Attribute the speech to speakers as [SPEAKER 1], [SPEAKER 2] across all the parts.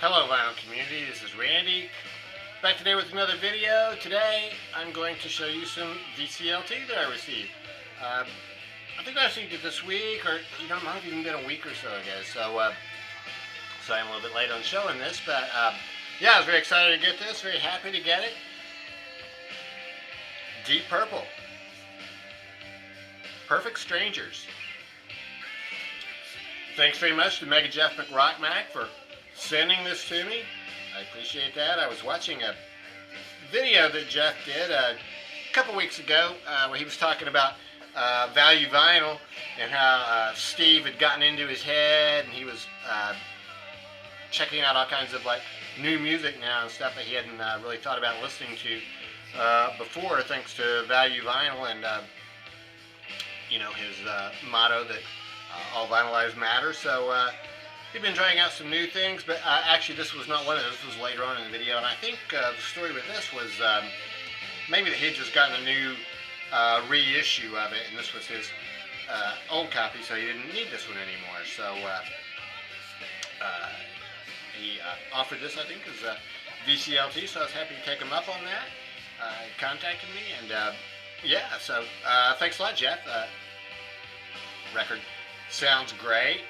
[SPEAKER 1] Hello vinyl community, this is Randy. Back today with another video. Today I'm going to show you some VCLT that I received. I think I received it this week, or it might have even been a week or so ago. So I'm a little bit late on showing this, but yeah, I was very excited to get this, very happy to get it. Deep Purple. Perfect Strangers. Thanks very much to MegaJeff McRocmack for sending this to me. I appreciate that. I was watching a video that Jeff did a couple weeks ago where he was talking about value vinyl and how Steve had gotten into his head and he was checking out all kinds of like new music now and stuff that he hadn't really thought about listening to before, thanks to value vinyl and his motto that all vinyl lives matter. So he'd been trying out some new things, but actually this was not one of those. This was later on in the video, and I think the story with this was maybe that he had just gotten a new reissue of it, and this was his old copy, so he didn't need this one anymore. So he offered this, I think, as VCLT, so I was happy to take him up on that. He contacted me, and yeah, so thanks a lot, Jeff. Record sounds great.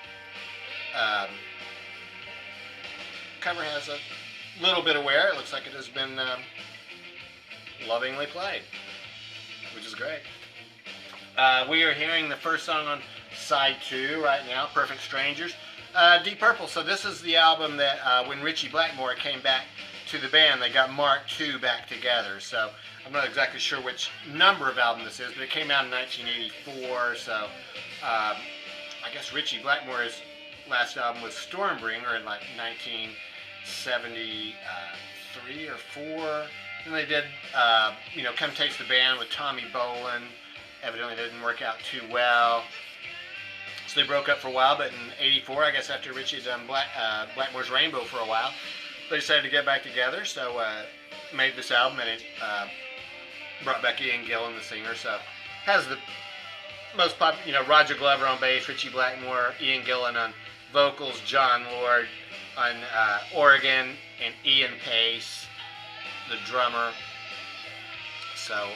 [SPEAKER 1] Cover has a little bit of wear. It looks like it has been lovingly played, which is great. We are hearing the first song on side 2 right now, Perfect Strangers. Deep Purple. So this is the album that when Ritchie Blackmore came back to the band, they got Mark II back together. So I'm not exactly sure which number of album this is, but it came out in 1984. So I guess Ritchie Blackmore's last album was Stormbringer in like 1973 or 4. Then they did, Come Taste the Band with Tommy Bolin. Evidently that didn't work out too well. So they broke up for a while, but in 84, I guess after Ritchie had done Blackmore's Rainbow for a while, they decided to get back together. So made this album, and it brought back Ian Gillan, the singer. So has the most popular, Roger Glover on bass, Ritchie Blackmore, Ian Gillan on vocals, John Lord on organ, and Ian Pace, the drummer. So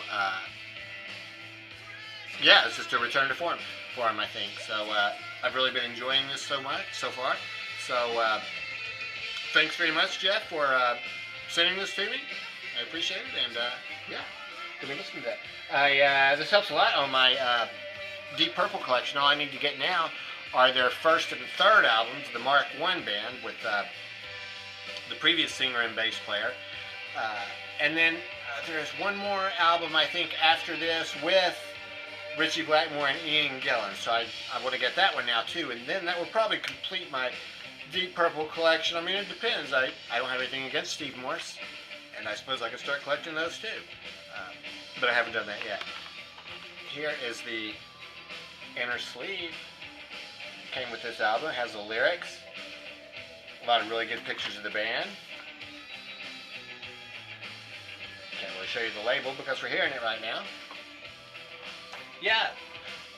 [SPEAKER 1] yeah, it's just a return to form for him, I think. So I've really been enjoying this so much so far. So thanks very much, Jeff, for sending this to me. I appreciate it, and yeah, good to listen to that. This helps a lot on my Deep Purple collection. All I need to get now are their first and third albums, the Mark I band with the previous singer and bass player. And then there's one more album, I think, after this with Ritchie Blackmore and Ian Gillan. So I want to get that one now, too. And then that will probably complete my Deep Purple collection. I mean, it depends. I don't have anything against Steve Morse, and I suppose I could start collecting those, too. But I haven't done that yet. Here is the inner sleeve. Came with this album. It has the lyrics. A lot of really good pictures of the band. Can't really show you the label because we're hearing it right now. Yeah.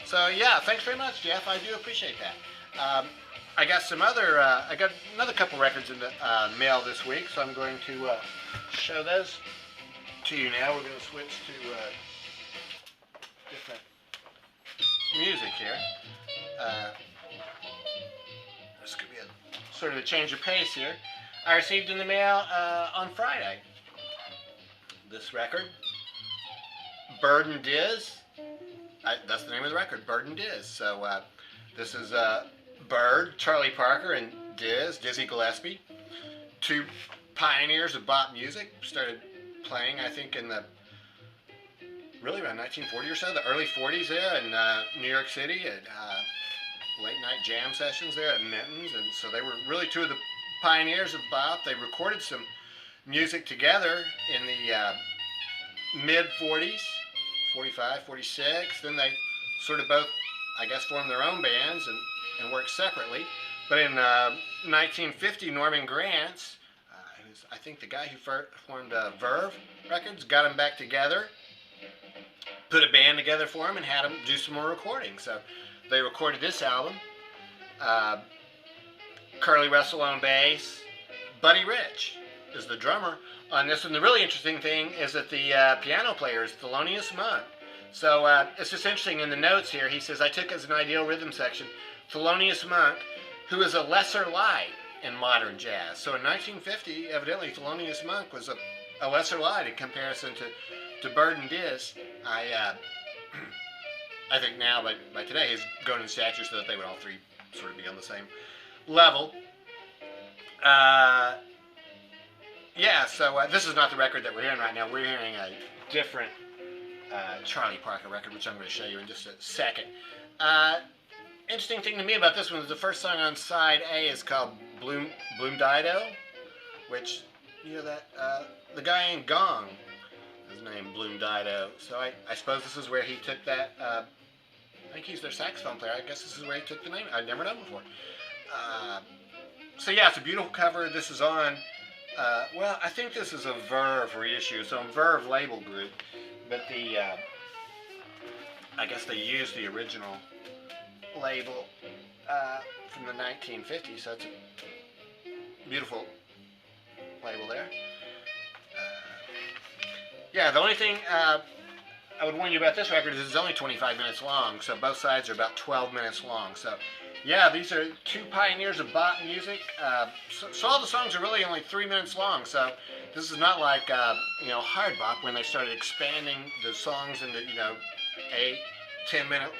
[SPEAKER 1] So yeah, thanks very much, Jeff. I do appreciate that. I got some other. I got another couple records in the mail this week, so I'm going to show those to you now. We're going to switch to different music here. This could be a sort of a change of pace here. I received in the mail on Friday this record, Bird and Diz. That's the name of the record, Bird and Diz. So this is Bird, Charlie Parker, and Diz, Dizzy Gillespie, two pioneers of bop music. Started playing, I think, in the really around 1940 or so, the early 40s there in New York City at late night jam sessions there at Minton's, and so they were really two of the pioneers of bop. They recorded some music together in the mid 40s, 45, 46. Then they sort of both, I guess, formed their own bands and worked separately. But in 1950, Norman Granz, who's I think the guy who formed Verve Records, got them back together, put a band together for him, and had them do some more recording. So they recorded this album. Curly Russell on bass, Buddy Rich is the drummer on this one. The really interesting thing is that the piano player is Thelonious Monk. So it's just interesting in the notes here. He says, I took as an ideal rhythm section Thelonious Monk, who is a lesser light in modern jazz. So in 1950, evidently Thelonious Monk was a lesser light in comparison to Bird and Diz. I think now, by today, he's grown in stature so that they would all three sort of be on the same level. Yeah, so this is not the record that we're hearing right now. We're hearing a different Charlie Parker record, which I'm going to show you in just a second. Interesting thing to me about this one is the first song on side A is called Bloom Dido, which, you know, that the guy in Gong is named Bloom Dido. So I suppose this is where he took that. I think he's their saxophone player. I guess this is where he took the name. I'd never known before. So yeah, it's a beautiful cover. This is on. Well, I think this is a Verve reissue, so a Verve label group, but the I guess they used the original label from the 1950s, so it's a beautiful label there. Yeah, the only thing I would warn you about this record is it's only 25 minutes long, so both sides are about 12 minutes long. So yeah, these are two pioneers of bop music. So all the songs are really only 3 minutes long, so this is not like you know, hard bop when they started expanding the songs into, you know, 8-10 minute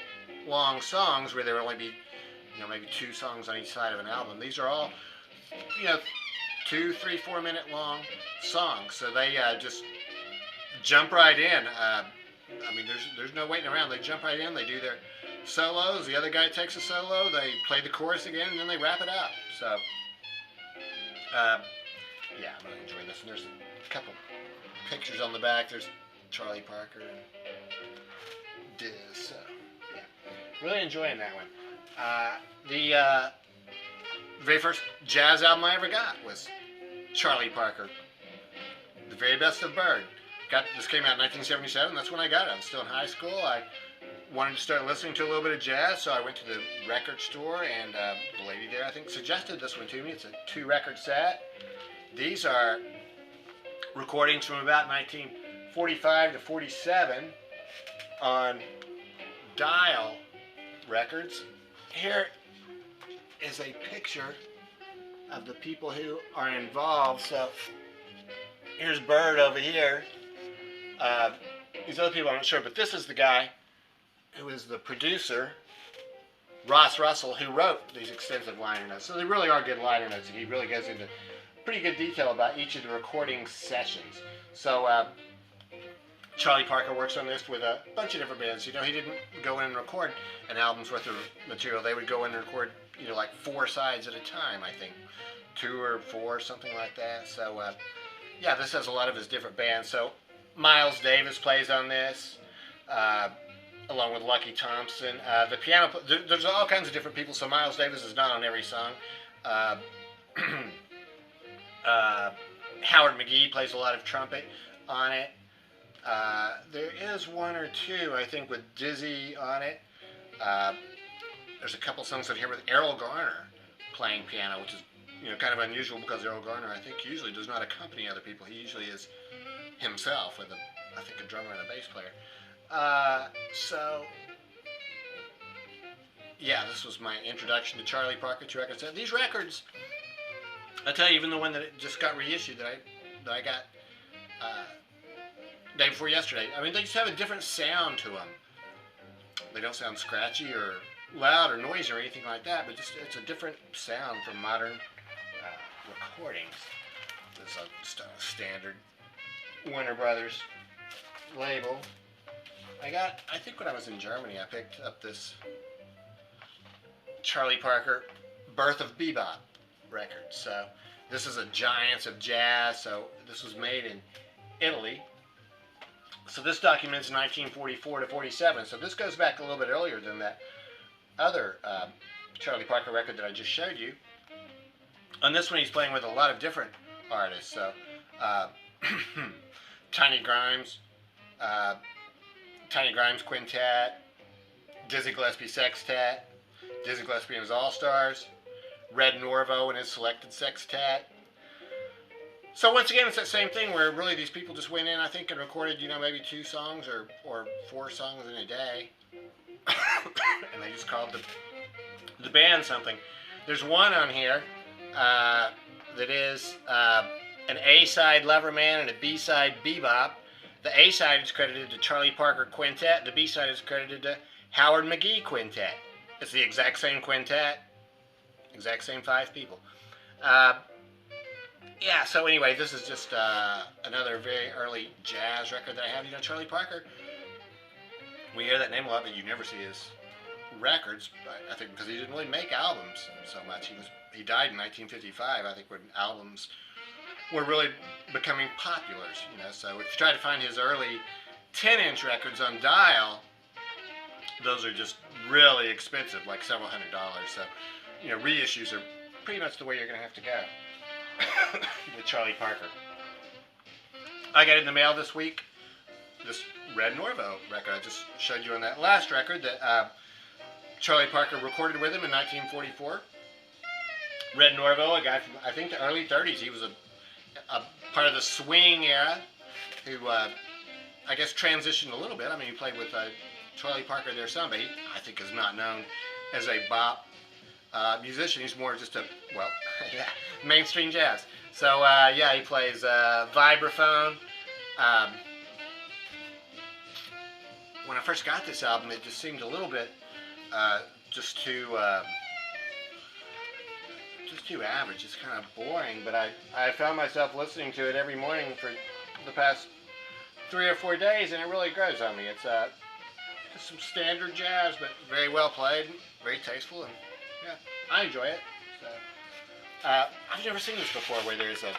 [SPEAKER 1] long songs where there would only be, you know, maybe 2 songs on each side of an album. These are all, you know, 2, 3, 4 minute long songs, so they just jump right in. I mean, there's no waiting around. They jump right in. They do their solos. The other guy takes a solo. They play the chorus again, and then they wrap it up. So, yeah, I'm really enjoying this. And there's a couple pictures on the back. There's Charlie Parker and Diz. So, yeah, really enjoying that one. The very first jazz album I ever got was Charlie Parker, The Very Best of Bird. This came out in 1977. That's when I got it. I was still in high school. I wanted to start listening to a little bit of jazz, so I went to the record store, and the lady there, I think, suggested this one to me. It's a 2-record set. These are recordings from about 1945 to 47 on Dial Records. Here is a picture of the people who are involved. So here's Bird over here. These other people I'm not sure, but this is the guy who is the producer, Ross Russell, who wrote these extensive liner notes. So they really are good liner notes. He really goes into pretty good detail about each of the recording sessions. So Charlie Parker works on this with a bunch of different bands. You know, he didn't go in and record an album's worth of material. They would go in and record, you know, like 4 sides at a time, I think. 2 or 4, something like that. So, yeah, this has a lot of his different bands. So Miles Davis plays on this, along with Lucky Thompson. The piano, there's all kinds of different people, so Miles Davis is not on every song. Howard McGee plays a lot of trumpet on it. There is 1 or 2, I think, with Dizzy on it. There's a couple songs on here with Errol Garner playing piano, which is, you know, kind of unusual because Errol Garner, I think, usually does not accompany other people. He usually is himself with, I think, a drummer and a bass player. So, yeah, this was my introduction to Charlie Parker 2-record set. These records, I tell you, even the one that just got reissued that I got day before yesterday, I mean, they just have a different sound to them. They don't sound scratchy or loud or noisy or anything like that, but just it's a different sound from modern recordings. It's a standard Warner Brothers label. I think when I was in Germany, I picked up this Charlie Parker Birth of Bebop record. So this is a Giants of Jazz. So this was made in Italy. So this documents 1944 to 47. So this goes back a little bit earlier than that other Charlie Parker record that I just showed you. On this one, he's playing with a lot of different artists. So Tiny Grimes Quintet, Dizzy Gillespie Sextet, Dizzy Gillespie and his All-Stars, Red Norvo and his Selected Sextet, So once again, it's that same thing where really these people just went in, I think, and recorded, maybe 2 songs or 4 songs in a day. And they just called the band something. There's one on here that is an A-side Loverman and a B-side Bebop. The A-side is credited to Charlie Parker Quintet. The B-side is credited to Howard McGee Quintet. It's the exact same quintet, exact same 5 people. Yeah, so anyway, this is just another very early jazz record that I have. Charlie Parker, we hear that name a lot, but you never see his records, I think, because he didn't really make albums so much. He died in 1955, I think, when albums were really becoming popular, so if you try to find his early 10-inch records on Dial, those are just really expensive, like several $100s, so, reissues are pretty much the way you're going to have to go with Charlie Parker. I got in the mail this week this Red Norvo record. I just showed you on that last record that Charlie Parker recorded with him in 1944. Red Norvo, a guy from, I think, the early 30s. He was a part of the swing era who, I guess, transitioned a little bit. I mean, he played with Charlie Parker, their son, but he, I think, is not known as a bop musician. He's more just mainstream jazz. So, yeah, he plays vibraphone. When I first got this album, it just seemed a little bit just too average. It's kind of boring, but I found myself listening to it every morning for the past 3 or 4 days, and it really grows on me. It's just some standard jazz, but very well played, very tasteful, and yeah, I enjoy it. So, I've never seen this before, where there's a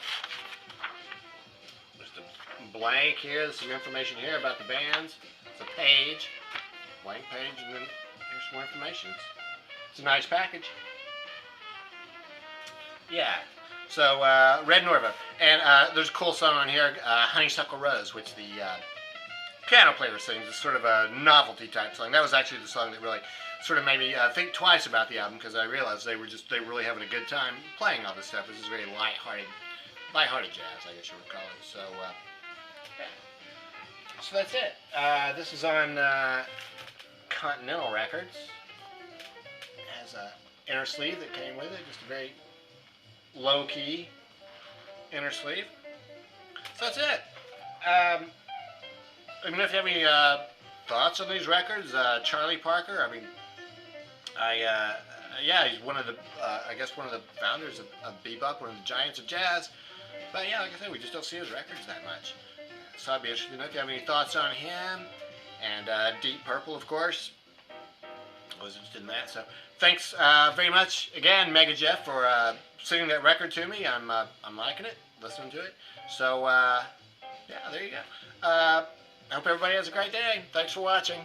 [SPEAKER 1] blank here, there's some information here about the bands. It's a page, blank page, and then here's some more information. It's a nice package. Yeah, so Red Norvo, and there's a cool song on here, Honeysuckle Rose, which the piano player sings. It's sort of a novelty type song. That was actually the song that really sort of made me think twice about the album, because I realized they were really having a good time playing all this stuff. This is very lighthearted jazz, I guess you would call it. So, yeah. So that's it. This is on Continental Records. It has an inner sleeve that came with it, just a very low-key inner sleeve. So that's it. If you have any thoughts on these records, Charlie Parker, I mean, yeah, he's one of the, I guess one of the founders of bebop, one of the giants of jazz. But yeah, like I said, we just don't see his records that much. So I'd be interested to know if you have any thoughts on him. And Deep Purple, of course. I was interested in that. So thanks very much again, MegaJeff, for sending that record to me. I'm liking it, listening to it. So yeah, there you go. I hope everybody has a great day. Thanks for watching.